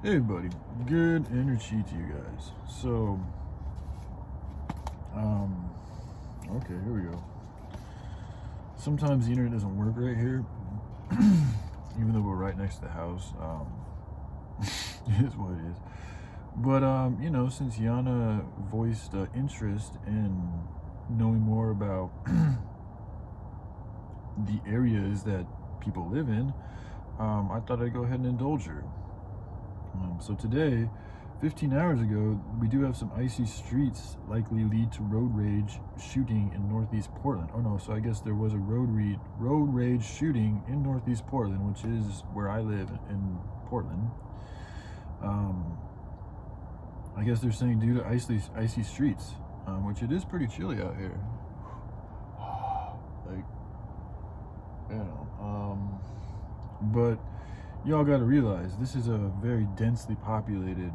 Hey buddy, good energy to you guys. So, okay, here we go. Sometimes the internet doesn't work right here, even though we're right next to the house. It is what it is. But, since Yana voiced interest in knowing more about the areas that people live in, I thought I'd go ahead and indulge her. So today, 15 hours ago, we do have some icy streets likely lead to road rage shooting in northeast Portland. Oh no, so I guess there was a road rage shooting in northeast Portland, which is where I live in Portland. I guess they're saying due to icy streets, which it is pretty chilly out here. Like, but y'all got to realize this is a very densely populated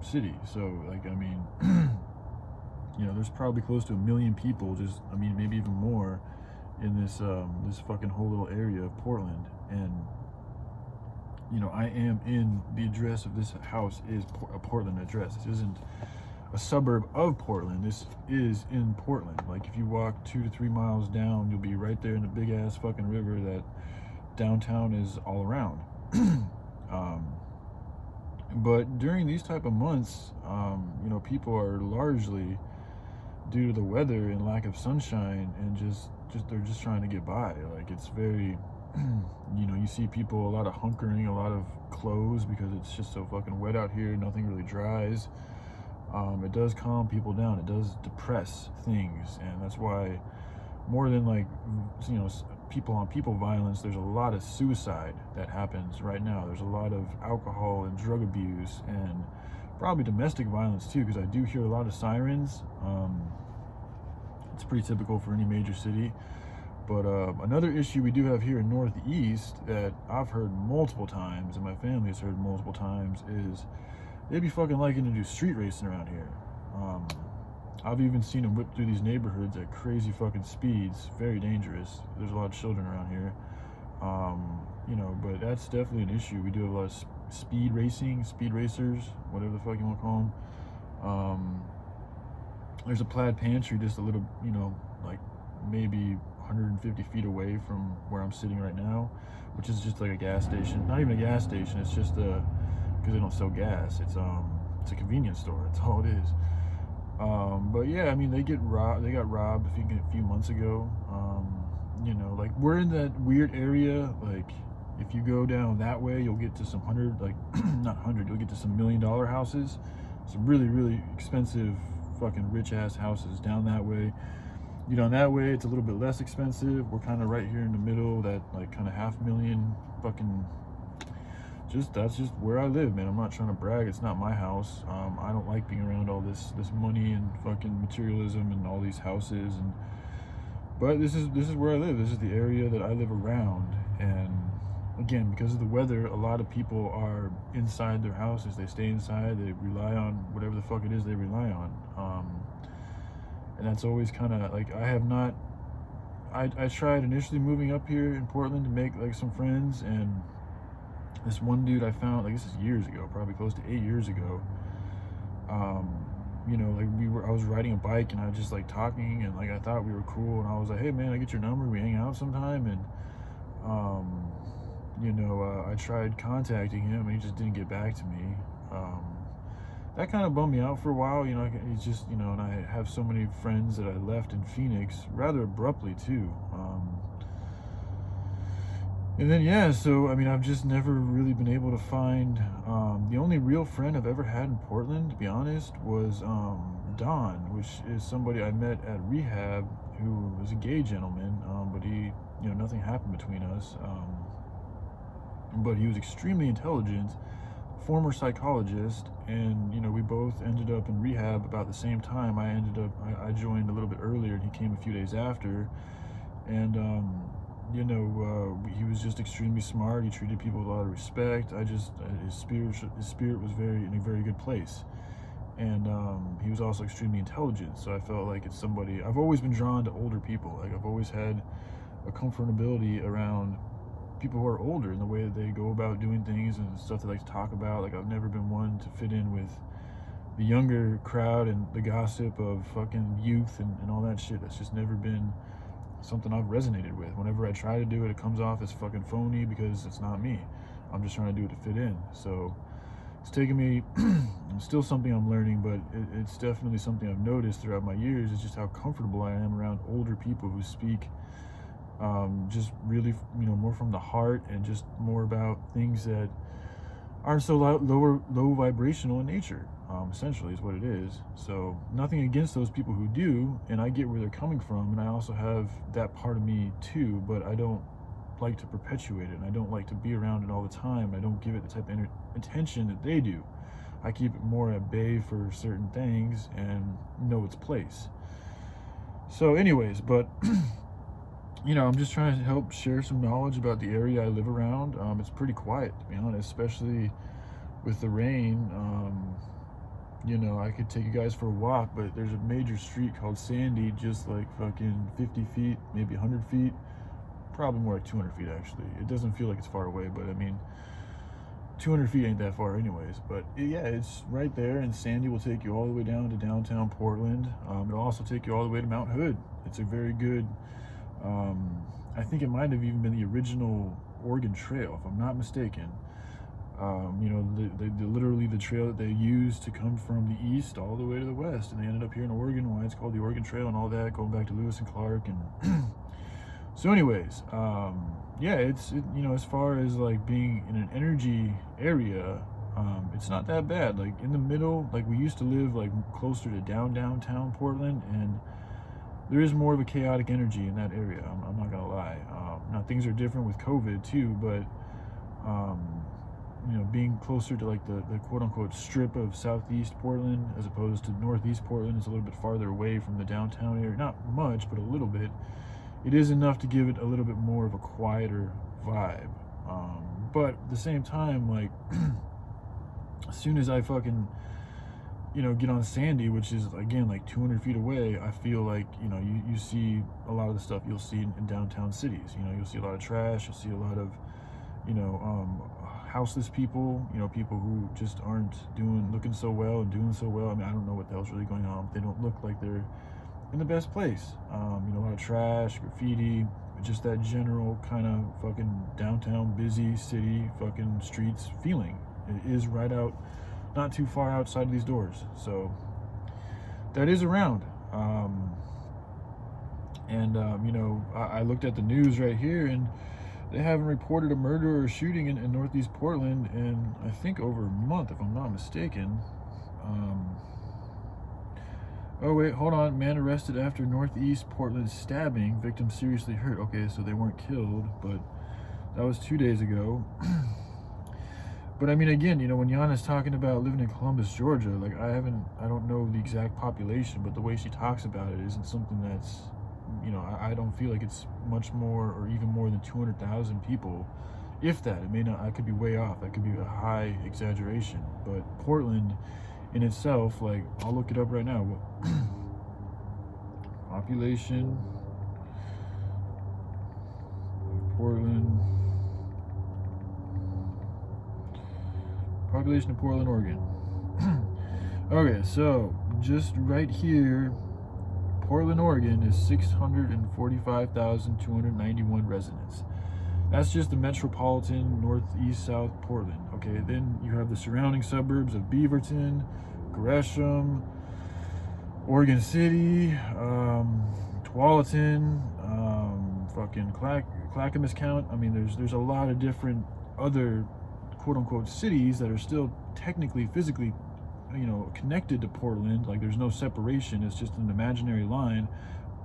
city. So, like, I mean, there's probably close to 1 million people. Just, I mean, maybe even more in this this fucking whole little area of Portland. And I am in the address of this house is a Portland address. This isn't a suburb of Portland. This is in Portland. Like, if you walk 2 to 3 miles down, you'll be right there in the big ass fucking river that downtown is all around. But during these type of months, people are largely, due to the weather and lack of sunshine, and just they're just trying to get by. Like, it's very you see people, a lot of hunkering, a lot of clothes, because it's just so fucking wet out here. Nothing really dries. It does calm people down. It does depress things, and that's why, more than like people on people violence, there's a lot of suicide that happens right now. There's a lot of alcohol and drug abuse, and probably domestic violence too, because I do hear a lot of sirens. It's pretty typical for any major city. But another issue we do have here in Northeast that I've heard multiple times, and my family has heard multiple times, is they be fucking liking to do street racing around here. I've even seen them whip through these neighborhoods at crazy fucking speeds. Very dangerous. There's a lot of children around here. But that's definitely an issue. We do have a lot of speed racers, whatever the fuck you want to call them. There's a plaid pantry just a little, like maybe 150 feet away from where I'm sitting right now, which is just like a gas station. Not even a gas station. It's just because they don't sell gas. It's a convenience store. That's all it is. But yeah, I mean, they got robbed a few months ago. Like, we're in that weird area. Like, if you go down that way, you'll get to some you'll get to some $1 million houses, some really, really expensive fucking rich ass houses down that way. Down that way, it's a little bit less expensive. We're kind of right here in the middle, that like kind of $500,000 fucking. That's just where I live, man. I'm not trying to brag. It's not my house. I don't like being around all this money and fucking materialism and all these houses. But this is where I live. This is the area that I live around. And again, because of the weather, a lot of people are inside their houses. They stay inside. They rely on whatever the fuck it is they rely on. And that's always kind of like, I tried initially moving up here in Portland to make like some friends, and this one dude I found, like, this is years ago, probably close to 8 years ago. I was riding a bike, and I was just like talking, and like I thought we were cool, and I was like, hey man, I get your number, we hang out sometime. And I tried contacting him, and he just didn't get back to me. That kind of bummed me out for a while. It's just, and I have so many friends that I left in Phoenix rather abruptly too. And then, yeah, so, I mean, I've just never really been able to find, the only real friend I've ever had in Portland, to be honest, was Don, which is somebody I met at rehab, who was a gay gentleman, but he, nothing happened between us. But he was extremely intelligent, former psychologist, and, we both ended up in rehab about the same time. I joined a little bit earlier, and he came a few days after. And, he was just extremely smart. He treated people with a lot of respect. His spirit was in a very good place. And he was also extremely intelligent. So I felt like it's somebody, I've always been drawn to older people. Like, I've always had a comfortability around people who are older in the way that they go about doing things and stuff they like to talk about. Like, I've never been one to fit in with the younger crowd and the gossip of fucking youth and all that shit. That's just never been something I've resonated with. Whenever I try to do it, it comes off as fucking phony because it's not me. I'm just trying to do it to fit in. So it's taken me, it's still something I'm learning, but it's definitely something I've noticed throughout my years, is just how comfortable I am around older people who speak just really, more from the heart, and just more about things that aren't so low vibrational in nature. Essentially is what it is. So nothing against those people who do, and I get where they're coming from, and I also have that part of me too, but I don't like to perpetuate it, and I don't like to be around it all the time. I don't give it the type of attention that they do. I keep it more at bay for certain things and know its place. So anyways, but I'm just trying to help share some knowledge about the area I live around. It's pretty quiet, to be honest, especially with the rain. I could take you guys for a walk, but there's a major street called Sandy, just like fucking 50 feet, maybe 100 feet, probably more like 200 feet actually. It doesn't feel like it's far away, but I mean, 200 feet ain't that far anyways. But yeah, it's right there, and Sandy will take you all the way down to downtown Portland. It'll also take you all the way to Mount Hood. It's a very good, I think it might have even been the original Oregon Trail, if I'm not mistaken. Literally the trail that they used to come from the east all the way to the west, and they ended up here in Oregon. Why it's called the Oregon Trail and all that, going back to Lewis and Clark. And so anyways, it's as far as like being in an energy area, it's not that bad. Like in the middle, like we used to live like closer to downtown Portland, and there is more of a chaotic energy in that area. I'm not gonna lie. Now things are different with COVID too, but being closer to like the quote unquote strip of southeast Portland as opposed to northeast Portland is a little bit farther away from the downtown area. Not much, but a little bit. It is enough to give it a little bit more of a quieter vibe. But at the same time, like as soon as I fucking get on Sandy, which is again like 200 feet away, I feel like you see a lot of the stuff you'll see in downtown cities. You'll see a lot of trash. You'll see a lot of houseless people, people who just aren't looking so well and doing so well. I mean, I don't know what the hell's really going on, but they don't look like they're in the best place. A lot of trash, graffiti, just that general kind of fucking downtown busy city fucking streets feeling. It is right out, not too far outside of these doors. So that is around. I looked at the news right here, and they haven't reported a murder or a shooting in northeast Portland in, I think, over a month, if I'm not mistaken. Oh wait, hold on. Man arrested after northeast Portland stabbing. Victim seriously hurt. Okay, so they weren't killed, but that was 2 days ago. But I mean, again, when Yana's talking about living in Columbus, Georgia, like I don't know the exact population, but the way she talks about it isn't something that's, I don't feel like it's much more or even more than 200,000 people, if that. It may not, I could be way off. That could be a high exaggeration. But Portland in itself, like, I'll look it up right now. Population of Portland. Population of Portland, Oregon. Okay, so just right here, Portland, Oregon is 645,291 residents. That's just the metropolitan northeast South Portland. Okay, then you have the surrounding suburbs of Beaverton, Gresham, Oregon City, Tualatin, fucking Clackamas County. I mean, there's a lot of different other quote unquote cities that are still technically physically connected to Portland. Like there's no separation, it's just an imaginary line.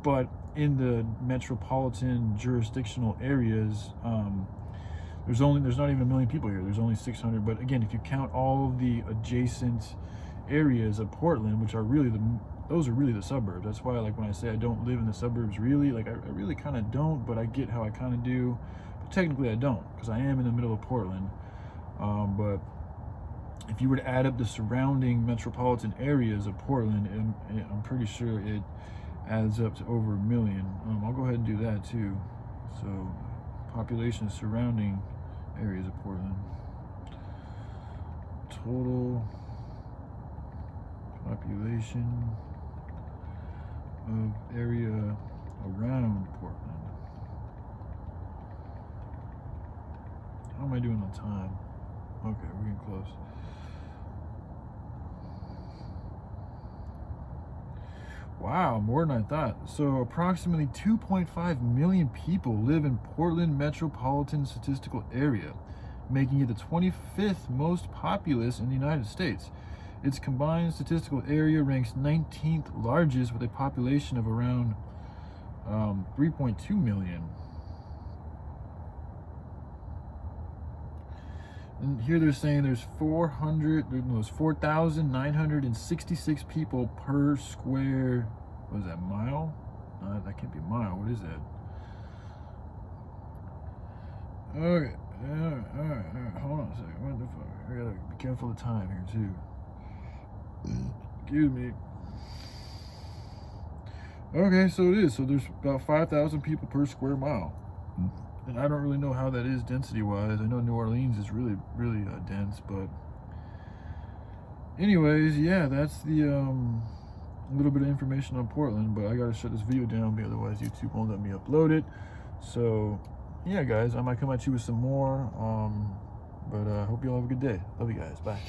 But in the metropolitan jurisdictional areas, there's not even 1 million people here. There's only 600. But again, if you count all of the adjacent areas of Portland, which are really those are really the suburbs. That's why, like, when I say I don't live in the suburbs, really, like, I really kind of don't, but I get how I kind of do. But technically I don't, because I am in the middle of Portland. But if you were to add up the surrounding metropolitan areas of Portland, I'm pretty sure it adds up to over 1 million. I'll go ahead and do that too. So population surrounding areas of Portland. Total population of area around Portland. How am I doing on time? Okay, we're getting close. Wow, more than I thought. So approximately 2.5 million people live in Portland metropolitan statistical area, making it the 25th most populous in the United States. Its combined statistical area ranks 19th largest with a population of around 3.2 million. And here they're saying there's 4,966 people per square, what is that, mile? That can't be a mile, what is that? Okay, all right, hold on a second, what the fuck? I gotta be careful of time here too. Excuse me. Okay, so it is, so there's about 5,000 people per square mile. And I don't really know how that is density-wise. I know New Orleans is really, really dense, but anyways, yeah, that's the little bit of information on Portland. But I gotta shut this video down, because otherwise YouTube won't let me upload it. So yeah, guys, I might come at you with some more. But I hope you all have a good day. Love you guys. Bye.